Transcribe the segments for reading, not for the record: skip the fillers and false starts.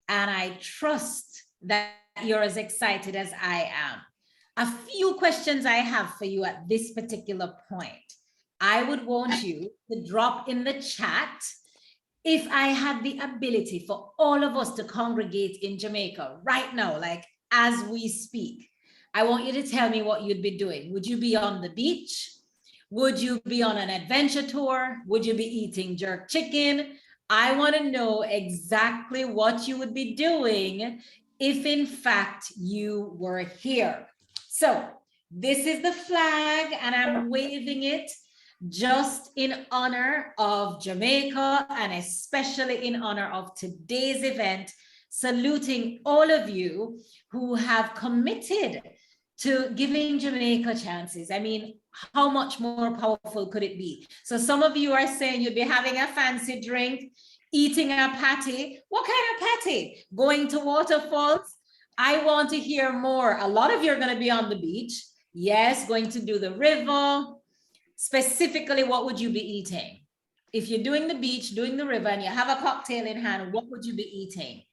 and I trust that you're as excited as I am. A few questions I have for you at this particular point. I would want you to drop in the chat if I had the ability for all of us to congregate in Jamaica right now, like as we speak. I want you to tell me what you'd be doing. Would you be on the beach? Would you be on an adventure tour? Would you be eating jerk chicken? I want to know exactly what you would be doing if in fact you were here. So this is the flag and I'm waving it just in honor of Jamaica and especially in honor of today's event, saluting all of you who have committed to giving Jamaica chances. I mean, how much more powerful could it be? So some of you are saying you'd be having a fancy drink, eating a patty. What kind of patty? Going to waterfalls? I want to hear more. A lot of you are going to be on the beach. Yes, going to do the river. Specifically, what would you be eating? If you're doing the beach, doing the river, and you have a cocktail in hand, what would you be eating?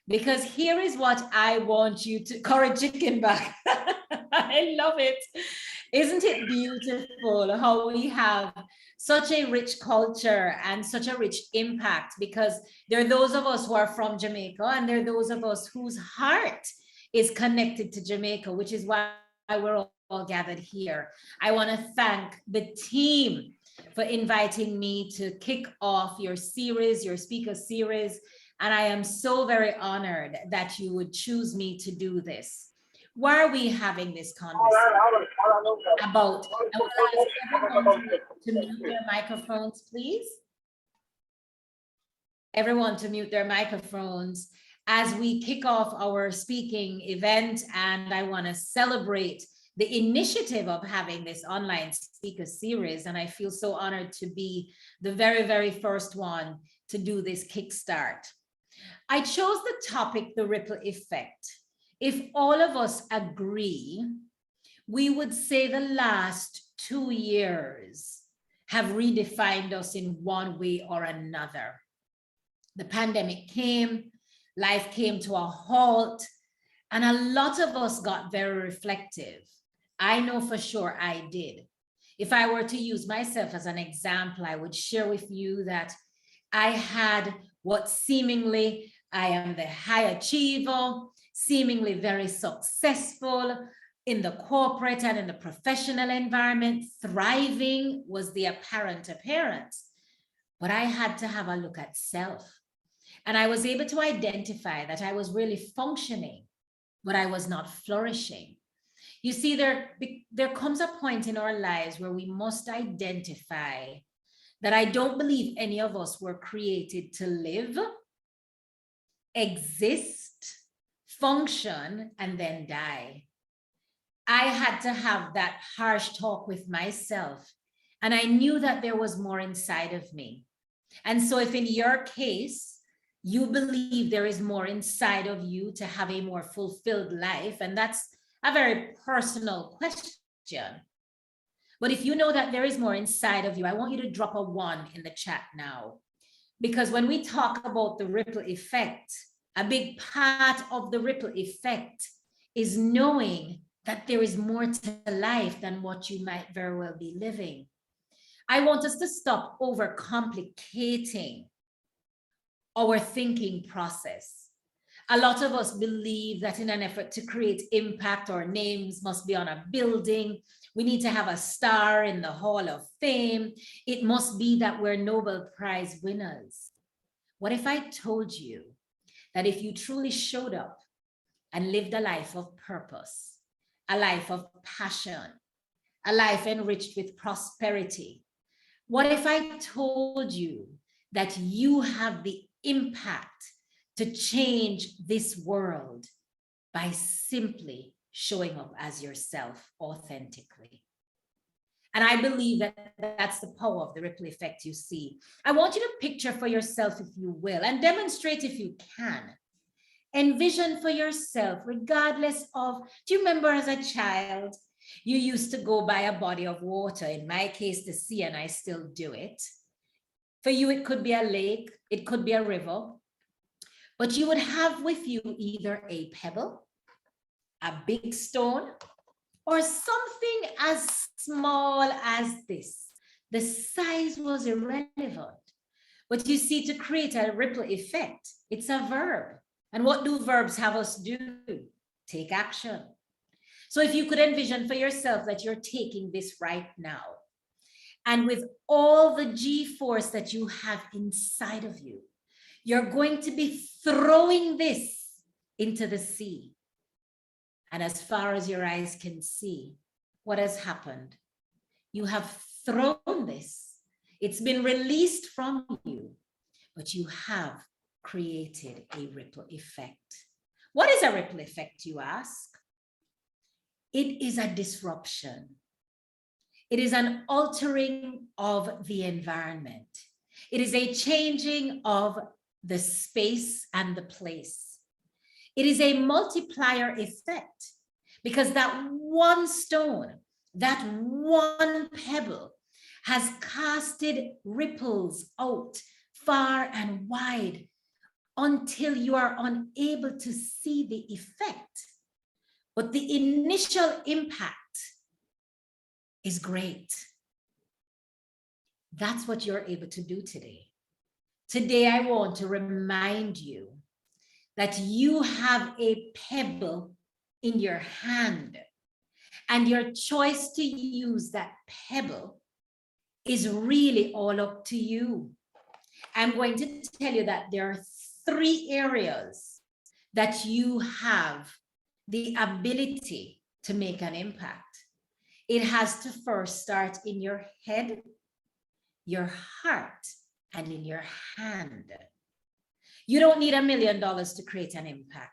Because here is what I want you to, curry chicken back. I love it. Isn't it beautiful how we have such a rich culture and such a rich impact? Because there are those of us who are from Jamaica and there are those of us whose heart is connected to Jamaica, which is why we're all gathered here. I want to thank the team for inviting me to kick off your series, your speaker series. And I am so very honored that you would choose me to do this. Why are we having this conversation? About, I will ask everyone to mute their microphones, please. Everyone to mute their microphones as we kick off our speaking event. And I want to celebrate the initiative of having this online speaker series. And I feel so honored to be the very, very first one to do this kickstart. I chose the topic, the ripple effect. If all of us agree, we would say the last 2 years have redefined us in one way or another. The pandemic came, life came to a halt, and a lot of us got very reflective. I know for sure I did. If I were to use myself as an example, I would share with you that I had what seemingly I am the high achiever, seemingly very successful in the corporate and in the professional environment. Thriving was the apparent appearance, but I had to have a look at self. And I was able to identify that I was really functioning, but I was not flourishing. You see, there comes a point in our lives where we must identify that I don't believe any of us were created to live, exist, function, and then die. I had to have that harsh talk with myself. And I knew that there was more inside of me. And so if in your case, you believe there is more inside of you to have a more fulfilled life, and that's a very personal question. But if you know that there is more inside of you, I want you to drop a 1 in the chat now. Because when we talk about the ripple effect, a big part of the ripple effect is knowing that there is more to life than what you might very well be living. I want us to stop overcomplicating our thinking process. A lot of us believe that in an effort to create impact, our names must be on a building. We need to have a star in the Hall of Fame. It must be that we're Nobel Prize winners. What if I told you that if you truly showed up and lived a life of purpose, a life of passion, a life enriched with prosperity? What if I told you that you have the impact to change this world by simply showing up as yourself authentically? And I believe that that's the power of the ripple effect. You see, I want you to picture for yourself, if you will, and demonstrate if you can. Envision for yourself, regardless of, do you remember as a child, you used to go by a body of water, in my case, the sea, and I still do it. For you, it could be a lake, it could be a river. But you would have with you either a pebble, a big stone, or something as small as this. The size was irrelevant. But you see, to create a ripple effect, it's a verb. And what do verbs have us do? Take action. So if you could envision for yourself that you're taking this right now, and with all the G-force that you have inside of you, you're going to be throwing this into the sea. And as far as your eyes can see, what has happened? You have thrown this. It's been released from you, but you have created a ripple effect. What is a ripple effect, you ask? It is a disruption. It is an altering of the environment. It is a changing of the space and the place. It is a multiplier effect, because that one stone, that one pebble has casted ripples out far and wide until you are unable to see the effect. But the initial impact is great. That's what you're able to do today. Today, I want to remind you that you have a pebble in your hand, and your choice to use that pebble is really all up to you. I'm going to tell you that there are 3 areas that you have the ability to make an impact. It has to first start in your head, your heart, and in your hand. You don't need $1 million to create an impact.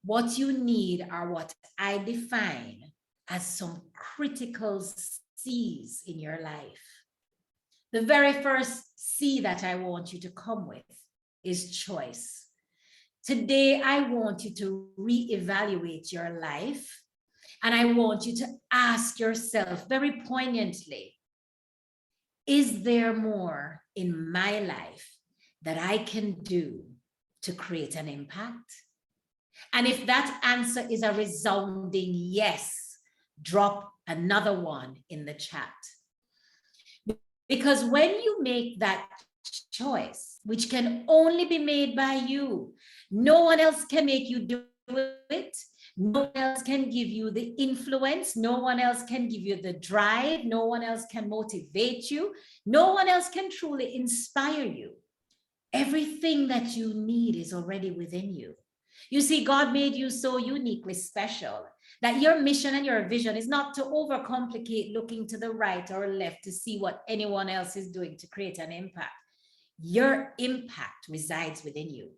What you need are what I define as some critical C's in your life. The very first C that I want you to come with is choice. Today, I want you to reevaluate your life, and I want you to ask yourself very poignantly, is there more in my life that I can do to create an impact? And if that answer is a resounding yes, drop another one in the chat. Because when you make that choice, which can only be made by you, no one else can make you do it. No one else can give you the influence. No one else can give you the drive. No one else can motivate you. No one else can truly inspire you. Everything that you need is already within you. You see, God made you so uniquely special that your mission and your vision is not to overcomplicate looking to the right or left to see what anyone else is doing to create an impact. Your impact resides within you.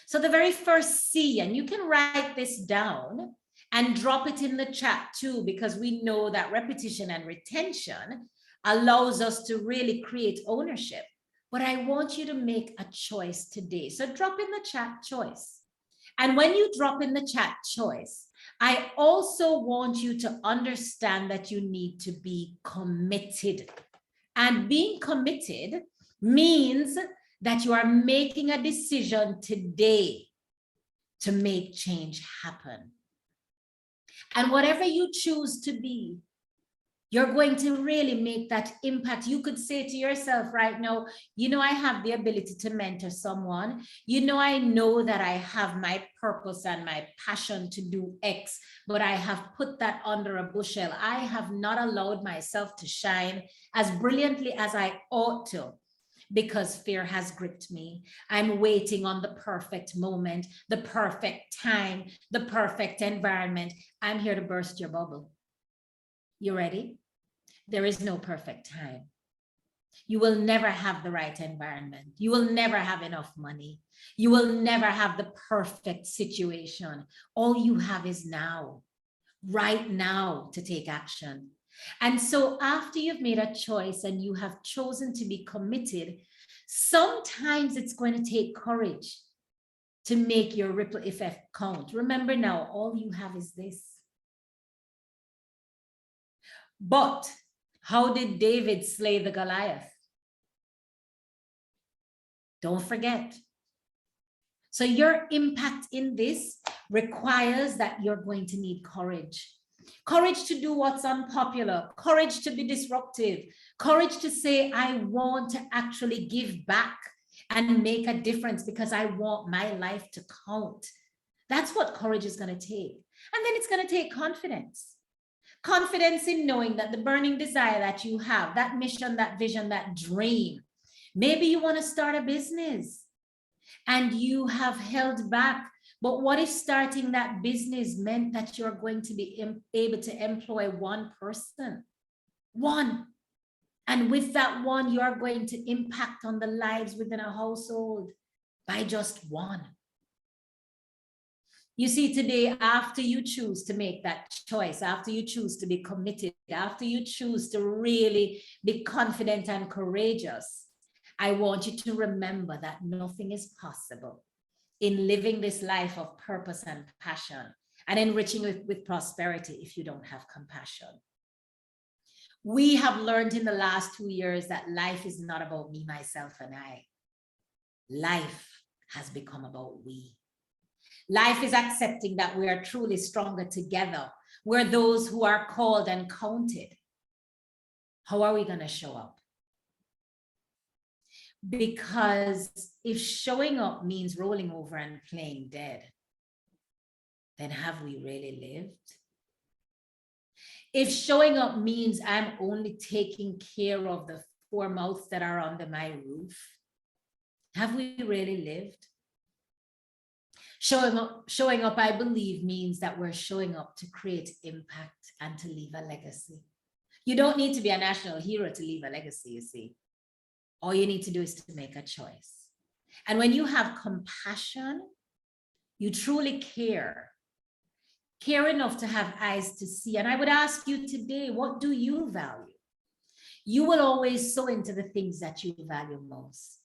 So the very first C, and you can write this down and drop it in the chat too, because we know that repetition and retention allows us to really create ownership. But I want you to make a choice today. So drop in the chat choice. And when you drop in the chat choice, I also want you to understand that you need to be committed. And being committed means that you are making a decision today to make change happen. And whatever you choose to be, you're going to really make that impact. You could say to yourself right now, you know, I have the ability to mentor someone. You know, I know that I have my purpose and my passion to do X, but I have put that under a bushel. I have not allowed myself to shine as brilliantly as I ought to, because fear has gripped me. I'm waiting on the perfect moment, the perfect time, the perfect environment. I'm here to burst your bubble. You ready? There is no perfect time. You will never have the right environment. You will never have enough money. You will never have the perfect situation. All you have is now, right now, to take action. And so after you've made a choice and you have chosen to be committed, sometimes it's going to take courage to make your ripple effect count. Remember now, all you have is this. But how did David slay the Goliath? Don't forget, So your impact in this requires that you're going to need courage. Courage to do what's unpopular, courage to be disruptive, courage to say, I want to actually give back and make a difference because I want my life to count. That's what courage is going to take. And then it's going to take confidence. Confidence in knowing that the burning desire that you have, that mission, that vision, that dream, maybe you want to start a business and you have held back. But what if starting that business meant that you're going to be able to employ one person? One. And with that one, you're going to impact on the lives within a household by just one. You see, today, after you choose to make that choice, after you choose to be committed, after you choose to really be confident and courageous, I want you to remember that nothing is possible in living this life of purpose and passion and enriching with prosperity if you don't have compassion. We have learned in the last 2 years that life is not about me, myself, and I. Life has become about we. Life is accepting that we are truly stronger together. We're those who are called and counted. How are we going to show up? Because if showing up means rolling over and playing dead, then have we really lived? If showing up means I'm only taking care of the 4 mouths that are under my roof, have we really lived? Showing up, I believe, means that we're showing up to create impact and to leave a legacy. You don't need to be a national hero to leave a legacy, you see. All you need to do is to make a choice. And when you have compassion, you truly care enough to have eyes to see. And I would ask you today, what do you value? You will always sow into the things that you value most.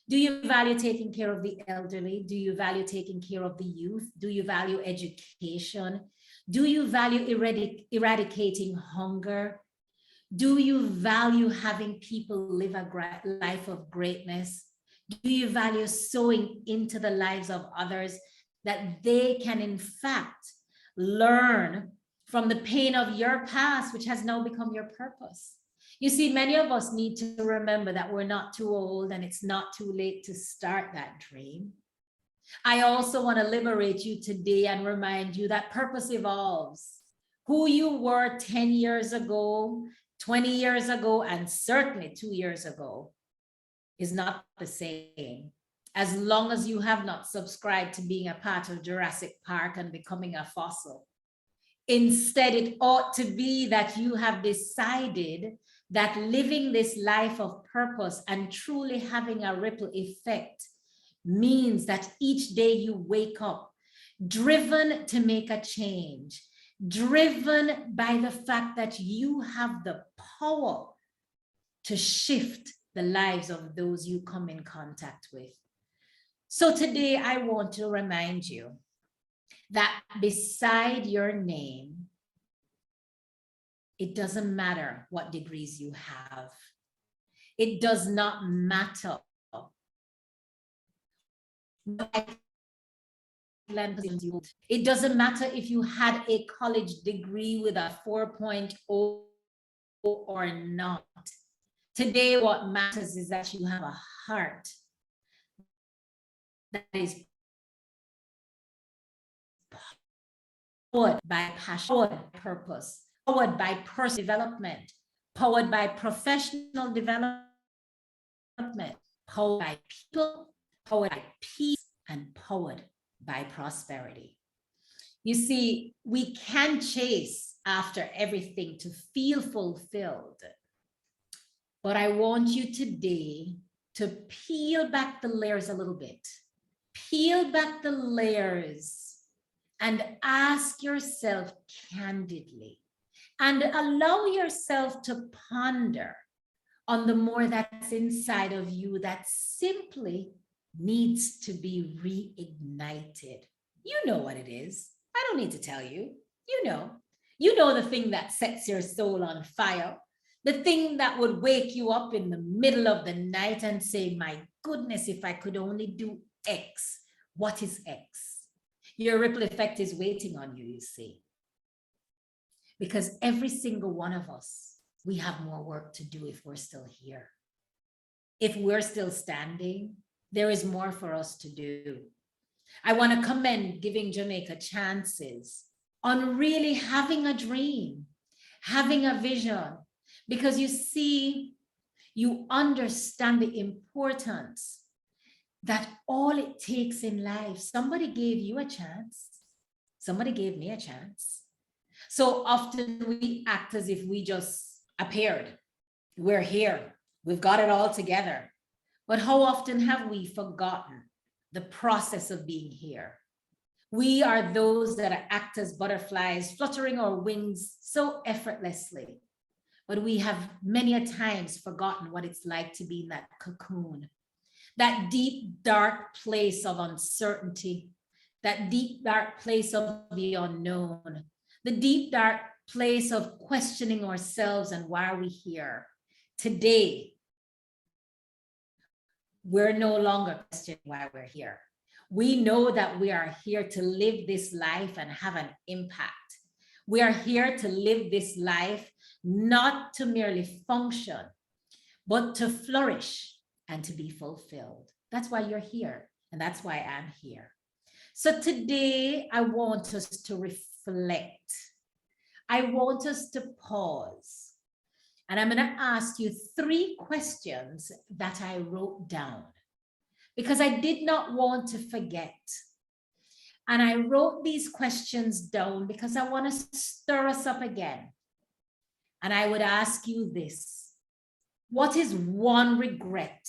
Do you value taking care of the elderly? Do you value taking care of the youth? Do you value education? Do you value eradicating hunger? Do you value having people live a life of greatness? Do you value sowing into the lives of others that they can, in fact, learn from the pain of your past, which has now become your purpose? You see, many of us need to remember that we're not too old and it's not too late to start that dream. I also want to liberate you today and remind you that purpose evolves. Who you were 10 years ago, 20 years ago, and certainly 2 years ago is not the same. As long as you have not subscribed to being a part of Jurassic Park and becoming a fossil. Instead, it ought to be that you have decided that living this life of purpose and truly having a ripple effect means that each day you wake up driven to make a change, driven by the fact that you have the power to shift the lives of those you come in contact with. So today I want to remind you that beside your name, it doesn't matter what degrees you have. It does not matter. It doesn't matter if you had a college degree with a 4.0 or not. Today, what matters is that you have a heart that is powered by passion, powered by purpose, powered by personal development, powered by professional development, powered by people, powered by peace, and powered by prosperity. You see, we can chase after everything to feel fulfilled. But I want you today to peel back the layers a little bit. Peel back the layers and ask yourself candidly and allow yourself to ponder on the more that's inside of you that simply needs to be reignited. You know what it is. I don't need to tell you. You know the thing that sets your soul on fire, the thing that would wake you up in the middle of the night and say, my goodness, if I could only do X. What is X? Your ripple effect is waiting on you, you see. Because every single one of us, we have more work to do if we're still here. If we're still standing, there is more for us to do. I want to commend Giving Jamaica Chances on really having a dream, having a vision, because you see, you understand the importance that all it takes in life. Somebody gave you a chance. Somebody gave me a chance. So often we act as if we just appeared. We're here. We've got it all together. But how often have we forgotten the process of being here? We are those that act as butterflies, fluttering our wings so effortlessly. But we have many a times forgotten what it's like to be in that cocoon, that deep, dark place of uncertainty, that deep, dark place of the unknown, the deep, dark place of questioning ourselves and why are we here? Today, we're no longer questioning why we're here. We know that we are here to live this life and have an impact. We are here to live this life, not to merely function, but to flourish and to be fulfilled. That's why you're here, and that's why I'm here. So today, I want us to reflect. I want us to pause. And I'm going to ask you 3 questions that I wrote down because I did not want to forget. And I wrote these questions down because I want to stir us up again. And I would ask you this: what is one regret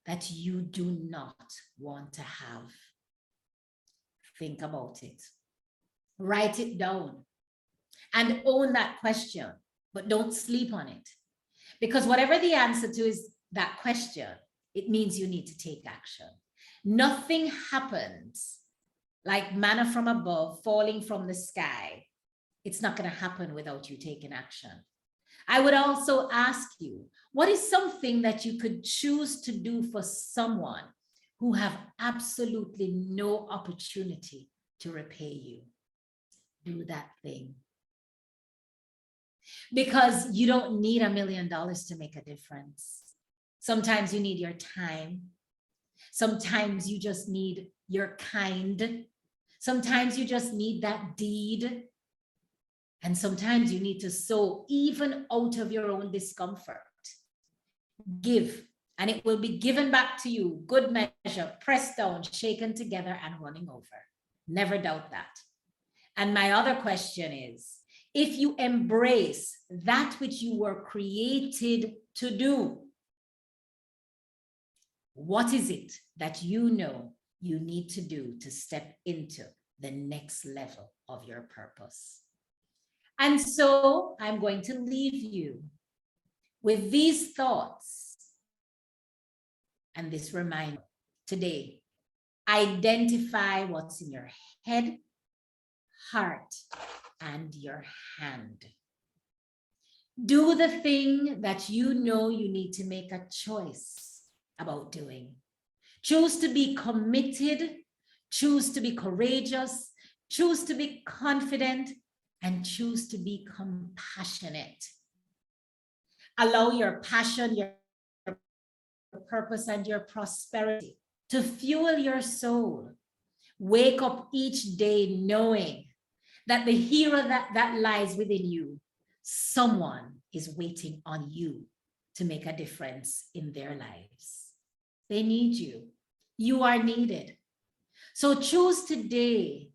that you do not want to have? Think about it. Write it down and own that question, but don't sleep on it. Because whatever the answer to is that question, it means you need to take action. Nothing happens like manna from above falling from the sky. It's not going to happen without you taking action. I would also ask you, what is something that you could choose to do for someone who have absolutely no opportunity to repay you? Do that thing. Because you don't need $1 million to make a difference. Sometimes you need your time. Sometimes you just need your kind. Sometimes you just need that deed. And sometimes you need to sow even out of your own discomfort. Give, and it will be given back to you. Good measure, pressed down, shaken together, and running over. Never doubt that. And my other question is, if you embrace that which you were created to do, what is it that you know you need to do to step into the next level of your purpose? And so I'm going to leave you with these thoughts and this reminder today. Identify what's in your head, heart, and your hand. Do the thing that you know you need to make a choice about doing. Choose to be committed, choose to be courageous, choose to be confident, and choose to be compassionate. Allow your passion, your purpose, and your prosperity to fuel your soul. Wake up each day knowing that the hero that lies within you, someone is waiting on you to make a difference in their lives. They need you. You are needed. So choose today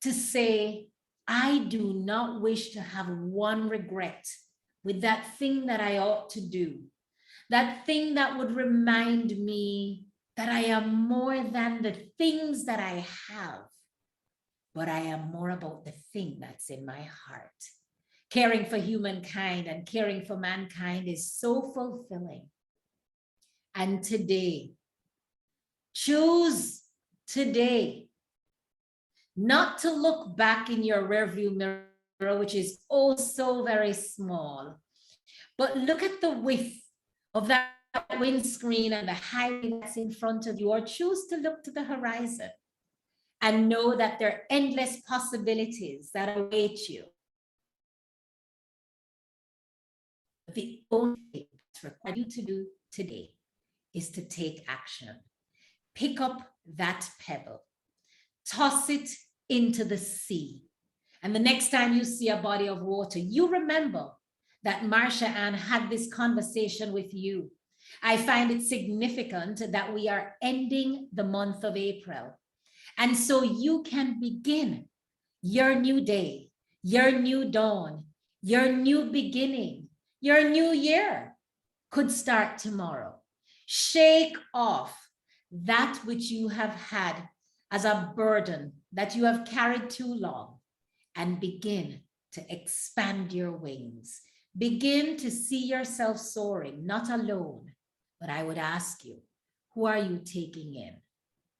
to say, I do not wish to have one regret with that thing that I ought to do, that thing that would remind me that I am more than the things that I have, but I am more about the thing that's in my heart. Caring for humankind and caring for mankind is so fulfilling. And today, choose today not to look back in your rearview mirror, which is oh so very small, but look at the width of that windscreen and the highway that's in front of you, or choose to look to the horizon and know that there are endless possibilities that await you. The only thing that's required you to do today is to take action. Pick up that pebble, toss it into the sea. And the next time you see a body of water, you remember that Marsha-Ann had this conversation with you. I find it significant that we are ending the month of April. And so you can begin your new day, your new dawn, your new beginning, your new year could start tomorrow. Shake off that which you have had as a burden that you have carried too long and begin to expand your wings. Begin to see yourself soaring, not alone, but I would ask you, who are you taking in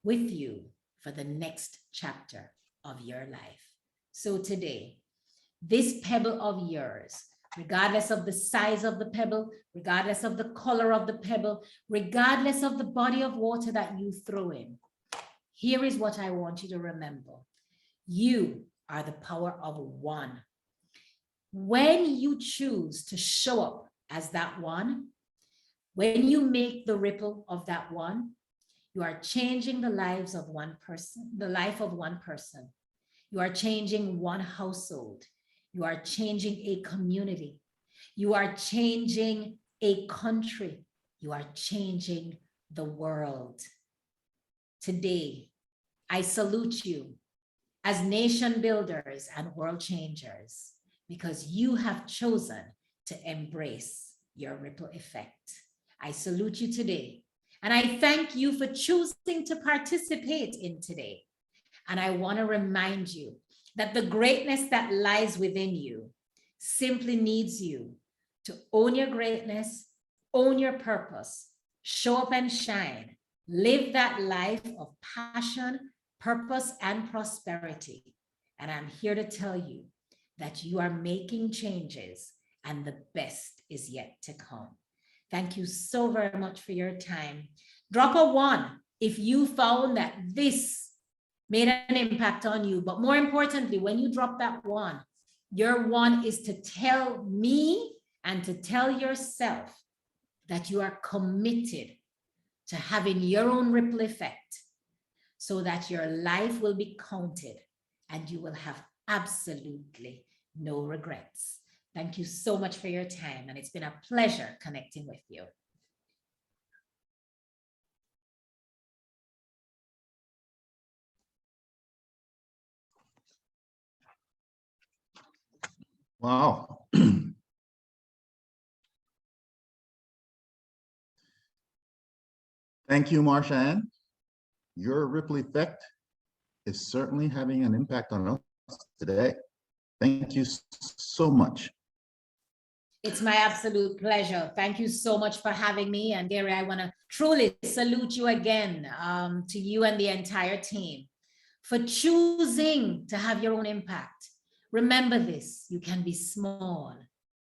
with you for the next chapter of your life? So today, this pebble of yours, regardless of the size of the pebble, regardless of the color of the pebble, regardless of the body of water that you throw in, here is what I want you to remember. You are the power of one. When you choose to show up as that one, when you make the ripple of that one, you are changing the lives of one person, the life of one person. You are changing one household. You are changing a community. You are changing a country. You are changing the world. Today, I salute you as nation builders and world changers because you have chosen to embrace your ripple effect. I salute you today, and I thank you for choosing to participate in today. And I want to remind you that the greatness that lies within you simply needs you to own your greatness, own your purpose, show up and shine, live that life of passion, purpose, and prosperity. And I'm here to tell you that you are making changes and the best is yet to come. Thank you so very much for your time. Drop a 1 if you found that this made an impact on you. But more importantly, when you drop that 1, your 1 is to tell me and to tell yourself that you are committed to having your own ripple effect so that your life will be counted and you will have absolutely no regrets. Thank you so much for your time, and it's been a pleasure connecting with you. Wow. Thank you, Marsha-Ann. Your ripple effect is certainly having an impact on us today. Thank you so much. It's my absolute pleasure. Thank you so much for having me. And Gary, I want to truly salute you again, to you and the entire team for choosing to have your own impact. Remember this, you can be small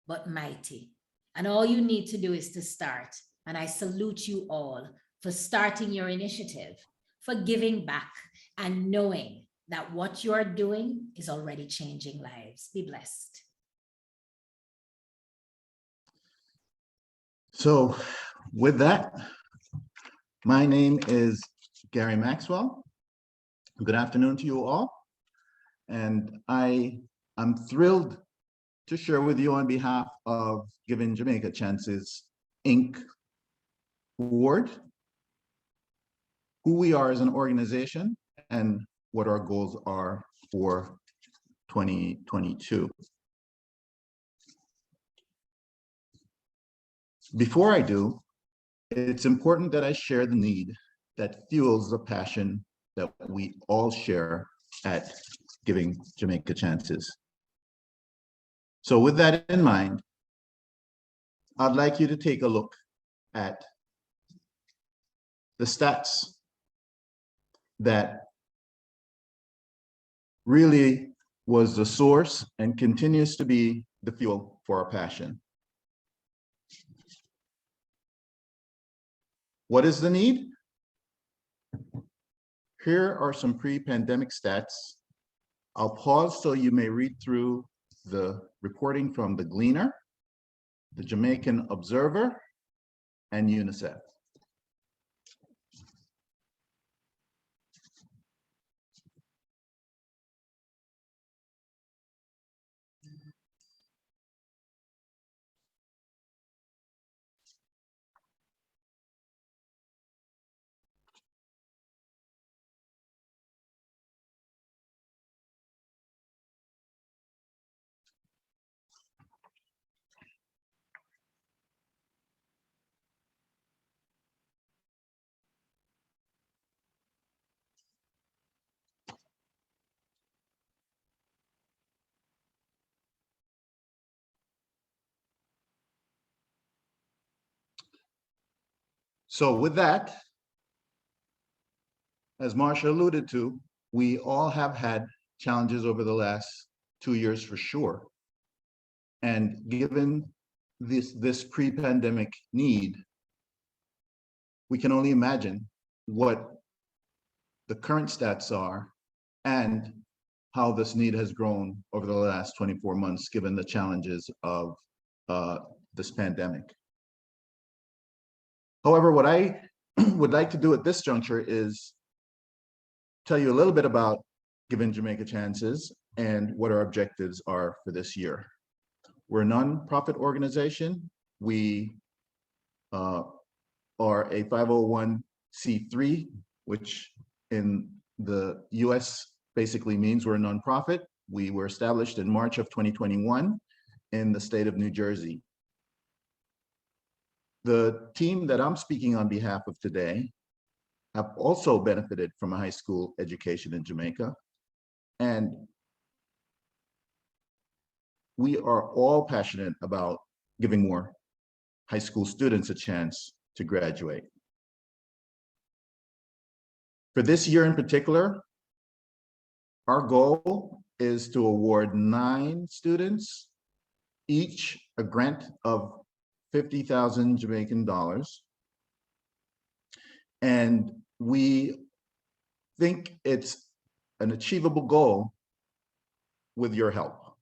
but mighty. And all you need to do is to start. And I salute you all for starting your initiative, for giving back and knowing that what you are doing is already changing lives. Be blessed. So with that, my name is Gary Maxwell. Good afternoon to you all. And I'm thrilled to share with you on behalf of Giving Jamaica Chances, Inc. Board, who we are as an organization and what our goals are for 2022. Before I do, it's important that I share the need that fuels the passion that we all share at Giving Jamaica Chances. So with that in mind, I'd like you to take a look at the stats that really was the source and continues to be the fuel for our passion. What is the need? Here are some pre-pandemic stats. I'll pause so you may read through the reporting from the Gleaner, the Jamaican Observer, and UNICEF. So with that, as Marsha alluded to, we all have had challenges over the last 2 years for sure. And given this pre-pandemic need, we can only imagine what the current stats are and how this need has grown over the last 24 months, given the challenges of this pandemic. However, what I would like to do at this juncture is tell you a little bit about Giving Jamaica Chances and what our objectives are for this year. We're a nonprofit organization. We are a 501c3, which in the US basically means we're a nonprofit. We were established in March of 2021 in the state of New Jersey. The team that I'm speaking on behalf of today have also benefited from a high school education in Jamaica. And we are all passionate about giving more high school students a chance to graduate. For this year in particular, our goal is to award 9 students, each a grant of 50,000 Jamaican dollars. And we think it's an achievable goal with your help.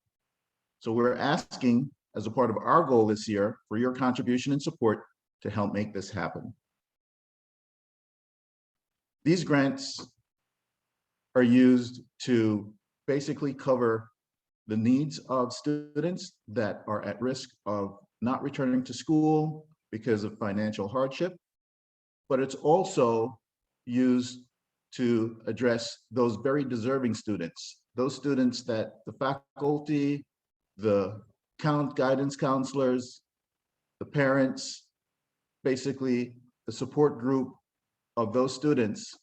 So we're asking, as a part of our goal this year, for your contribution and support to help make this happen. These grants are used to basically cover the needs of students that are at risk of not returning to school because of financial hardship, but it's also used to address those very deserving students, those students that the faculty, the guidance counselors, the parents, basically the support group of those students,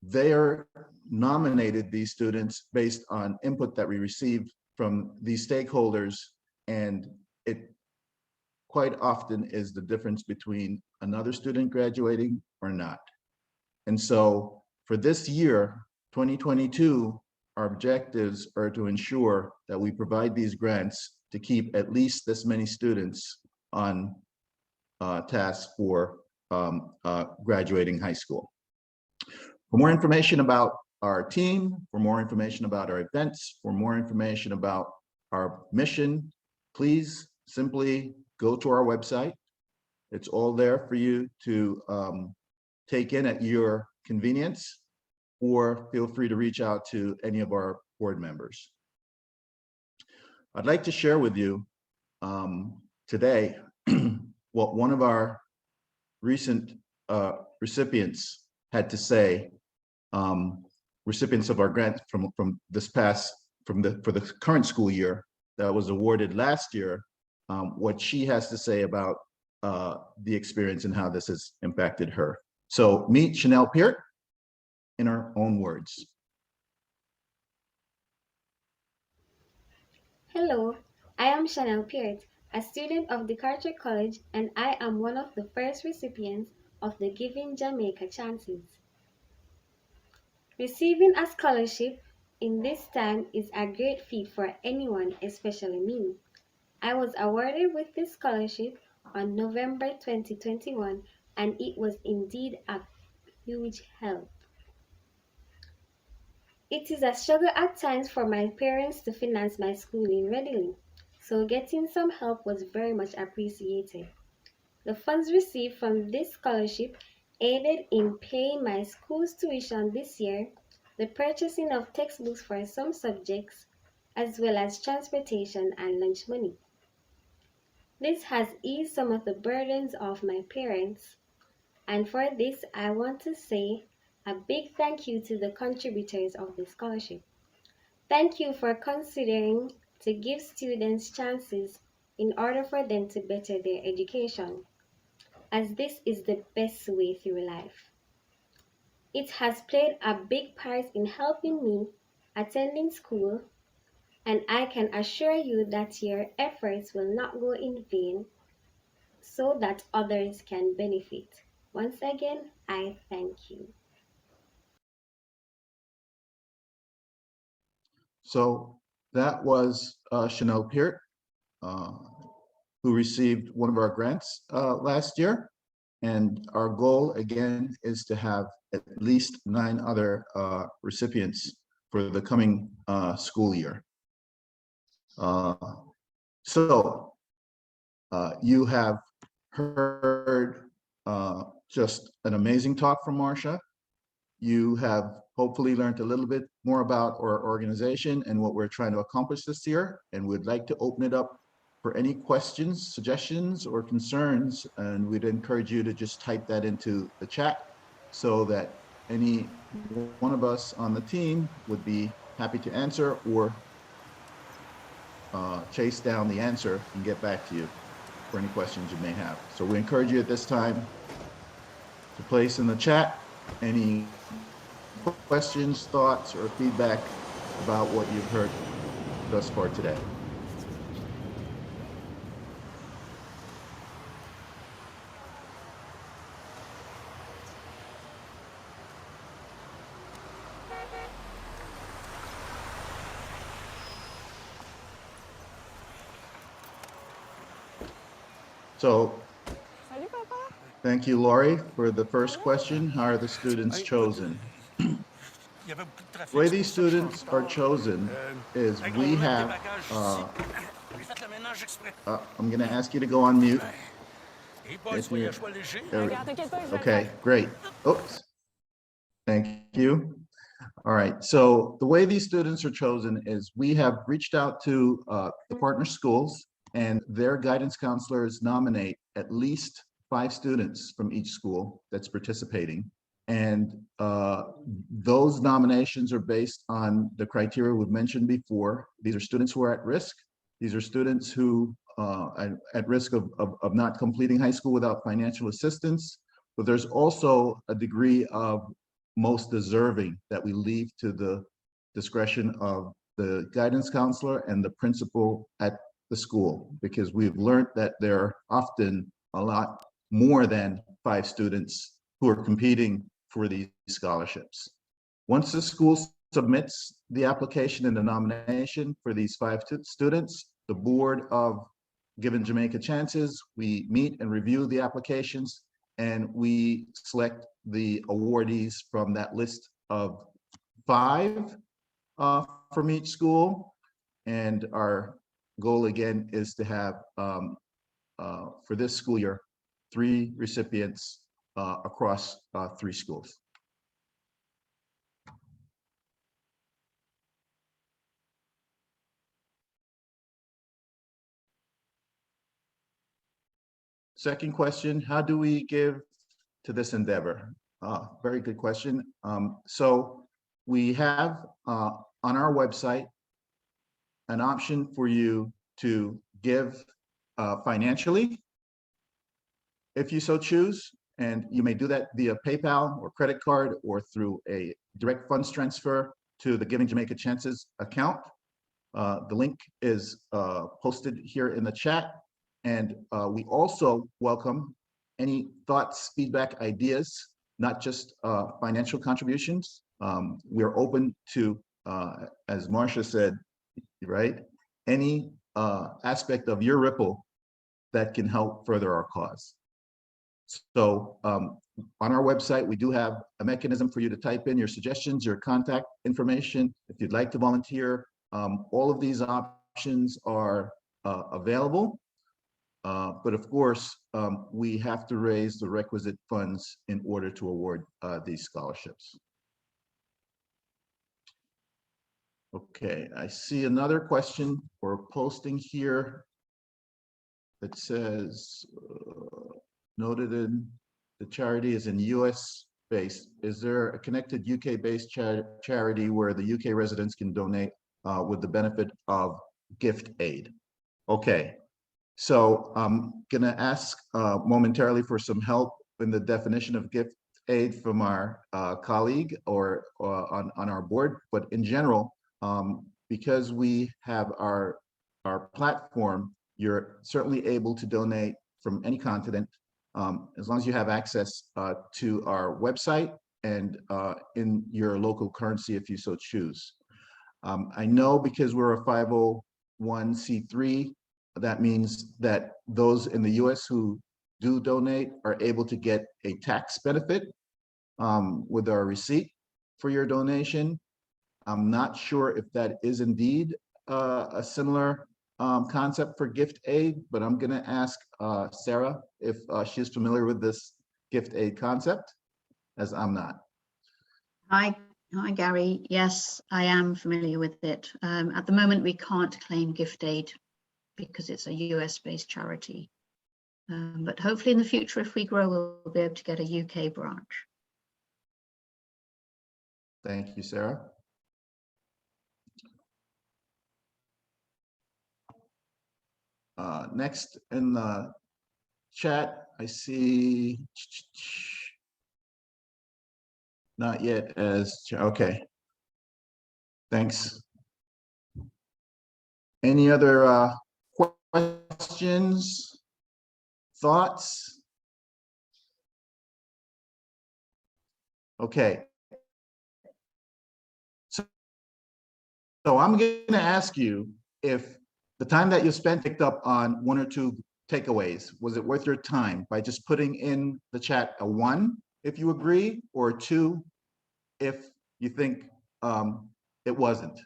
they are nominated these students based on input that we received from these stakeholders, and it quite often is the difference between another student graduating or not. And so for this year, 2022, our objectives are to ensure that we provide these grants to keep at least this many students on task for graduating high school. For more information about our team, for more information about our events, for more information about our mission, please simply go to our website. It's all there for you to take in at your convenience, or feel free to reach out to any of our board members. I'd like to share with you today what one of our recent recipients had to say, recipients of our grant from this past, for the current school year that was awarded last year, what she has to say about the experience and how this has impacted her. So meet Chanel Peart in her own words. Hello, I am Chanel Peart, a student of DeCarter College, and I am one of the first recipients of the Giving Jamaica Chances. Receiving a scholarship in this time is a great feat for anyone, especially me. I was awarded with this scholarship on November 2021 and it was indeed a huge help. It is a struggle at times for my parents to finance my schooling readily, so getting some help was very much appreciated. The funds received from this scholarship aided in paying my school's tuition this year, the purchasing of textbooks for some subjects, as well as transportation and lunch money. This has eased some of the burdens of my parents, and for this I want to say a big thank you to the contributors of the scholarship. Thank you for considering to give students chances in order for them to better their education, as this is the best way through life. It has played a big part in helping me attending school, and I can assure you that your efforts will not go in vain so that others can benefit. Once again, I thank you. So that was Chanel Peart, uh, who received one of our grants last year. And our goal, again, is to have at least 9 other recipients for the coming school year. Uh, so you have heard just an amazing talk from Marsha. You have hopefully learned a little bit more about our organization and what we're trying to accomplish this year. And we'd like to open it up for any questions, suggestions, or concerns. And we'd encourage you to just type that into the chat so that any one of us on the team would be happy to answer or chase down the answer and get back to you for any questions you may have. So we encourage you at this time to place in the chat any questions, thoughts, or feedback about what you've heard thus far today. So thank you, Laurie, for the first question. How are the students chosen? The way these students are chosen is we have, I'm going to ask you to go on mute. If you're, okay, great. Oops. Thank you. All right, so the way these students are chosen is we have reached out to the partner schools, and their guidance counselors nominate at least 5 students from each school that's participating. And those nominations are based on the criteria we've mentioned before. These are students who are at risk. These are students who are at risk of not completing high school without financial assistance. But there's also a degree of most deserving that we leave to the discretion of the guidance counselor and the principal at the school, because we've learned that there are often a lot more than 5 students who are competing for these scholarships. Once the school submits the application and the nomination for these 5 students, the board of Giving Jamaica Chances, we meet and review the applications, and we select the awardees from that list of 5 from each school. And our goal again is to have, for this school year, 3 recipients across 3 schools. Second question, how do we give to this endeavor? Very good question. So we have on our website an option for you to give financially, if you so choose, and you may do that via PayPal or credit card or through a direct funds transfer to the Giving Jamaica Chances account. The link is posted here in the chat. And we also welcome any thoughts, feedback, ideas, not just financial contributions. We're open to, as Marsha said, right, any aspect of your ripple that can help further our cause. So on our website, we do have a mechanism for you to type in your suggestions, your contact information. If you'd like to volunteer, all of these options are available. But of course, we have to raise the requisite funds in order to award these scholarships. Okay, I see another question or posting here that says, noted in the charity is in US based. Is there a connected UK based charity where the UK residents can donate with the benefit of gift aid? Okay, so I'm gonna ask momentarily for some help in the definition of gift aid from our colleague or on our board, but in general, because we have our platform, you're certainly able to donate from any continent, as long as you have access to our website and in your local currency if you so choose. I know because we're a 501c3, that means that those in the US who do donate are able to get a tax benefit with our receipt for your donation. I'm not sure if that is indeed a similar concept for gift aid, but I'm going to ask Sarah if she's familiar with this gift aid concept, as I'm not. Hi, Gary. Yes, I am familiar with it. At the moment, we can't claim gift aid because it's a US-based charity. But hopefully in the future, if we grow, we'll be able to get a UK branch. Thank you, Sarah. Next in the chat, I see not yet as, okay. Thanks. Any other questions, thoughts? Okay. So I'm going to ask you if the time that you spent picked up on one or two takeaways. Was it worth your time by just putting in the chat a 1 if you agree, or a 2 if you think it wasn't?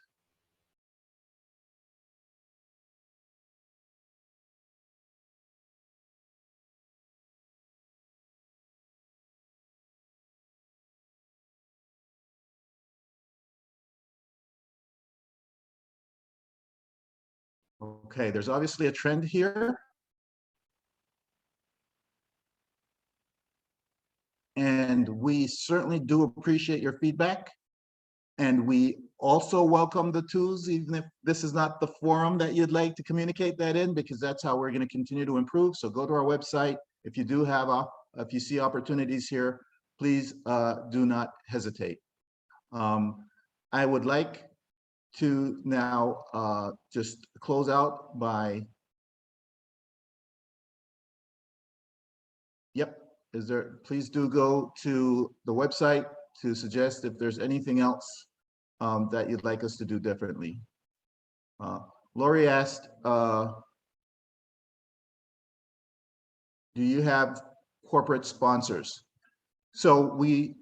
Okay, there's obviously a trend here. And we certainly do appreciate your feedback. And we also welcome the twos, even if this is not the forum that you'd like to communicate that in, because that's how we're going to continue to improve. So go to our website. If you do have, if you see opportunities here, please do not hesitate. I would like to now just close out by, yep, is there, please do go to the website to suggest if there's anything else that you'd like us to do differently. Lori asked, do you have corporate sponsors? So we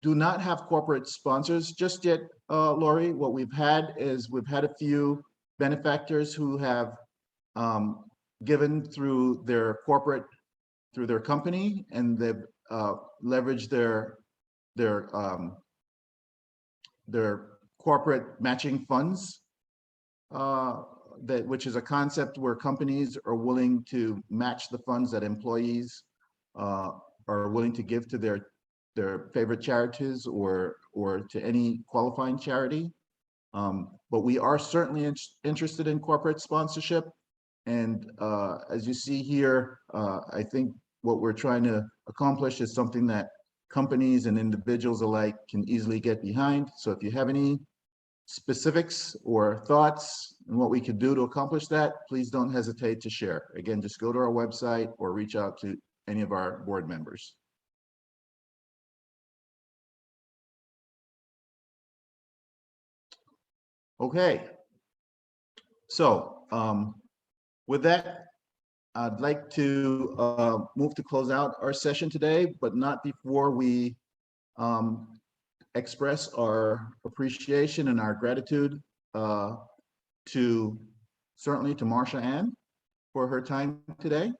do not have corporate sponsors just yet, Lori. What we've had is we've had a few benefactors who have given through their corporate, through their company, and they've leveraged their corporate matching funds, which is a concept where companies are willing to match the funds that employees are willing to give to their favorite charities or to any qualifying charity. But we are certainly interested in corporate sponsorship. And as you see here, I think what we're trying to accomplish is something that companies and individuals alike can easily get behind. So if you have any specifics or thoughts on what we could do to accomplish that, please don't hesitate to share. Again, just go to our website or reach out to any of our board members. Okay, so with that, I'd like to move to close out our session today, but not before we express our appreciation and our gratitude to certainly to Marsha-Ann for her time today,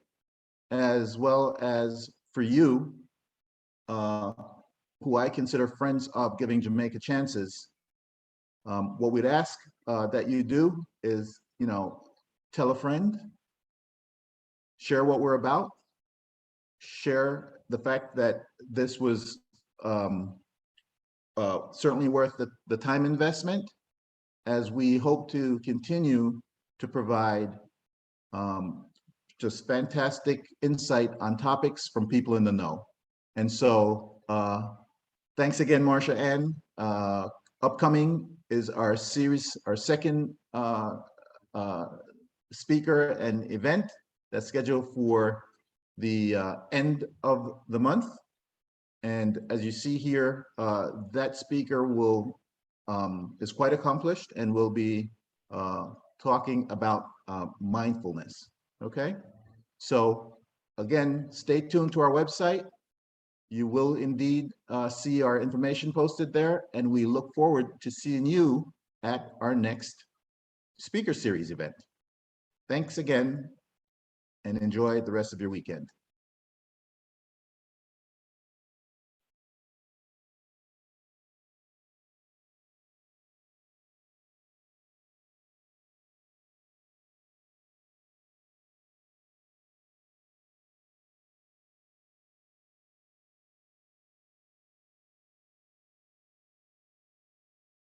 as well as for you, who I consider friends of Giving Jamaica Chances. What we'd ask that you do is, tell a friend, share what we're about, share the fact that this was certainly worth the time investment, as we hope to continue to provide just fantastic insight on topics from people in the know. And so thanks again, Marsha-Ann. Upcoming is our series, our second speaker and event that's scheduled for the end of the month. And as you see here, that speaker is quite accomplished and will be talking about mindfulness. Okay, so again, stay tuned to our website. You will indeed see our information posted there, and we look forward to seeing you at our next speaker series event. Thanks again, and enjoy the rest of your weekend.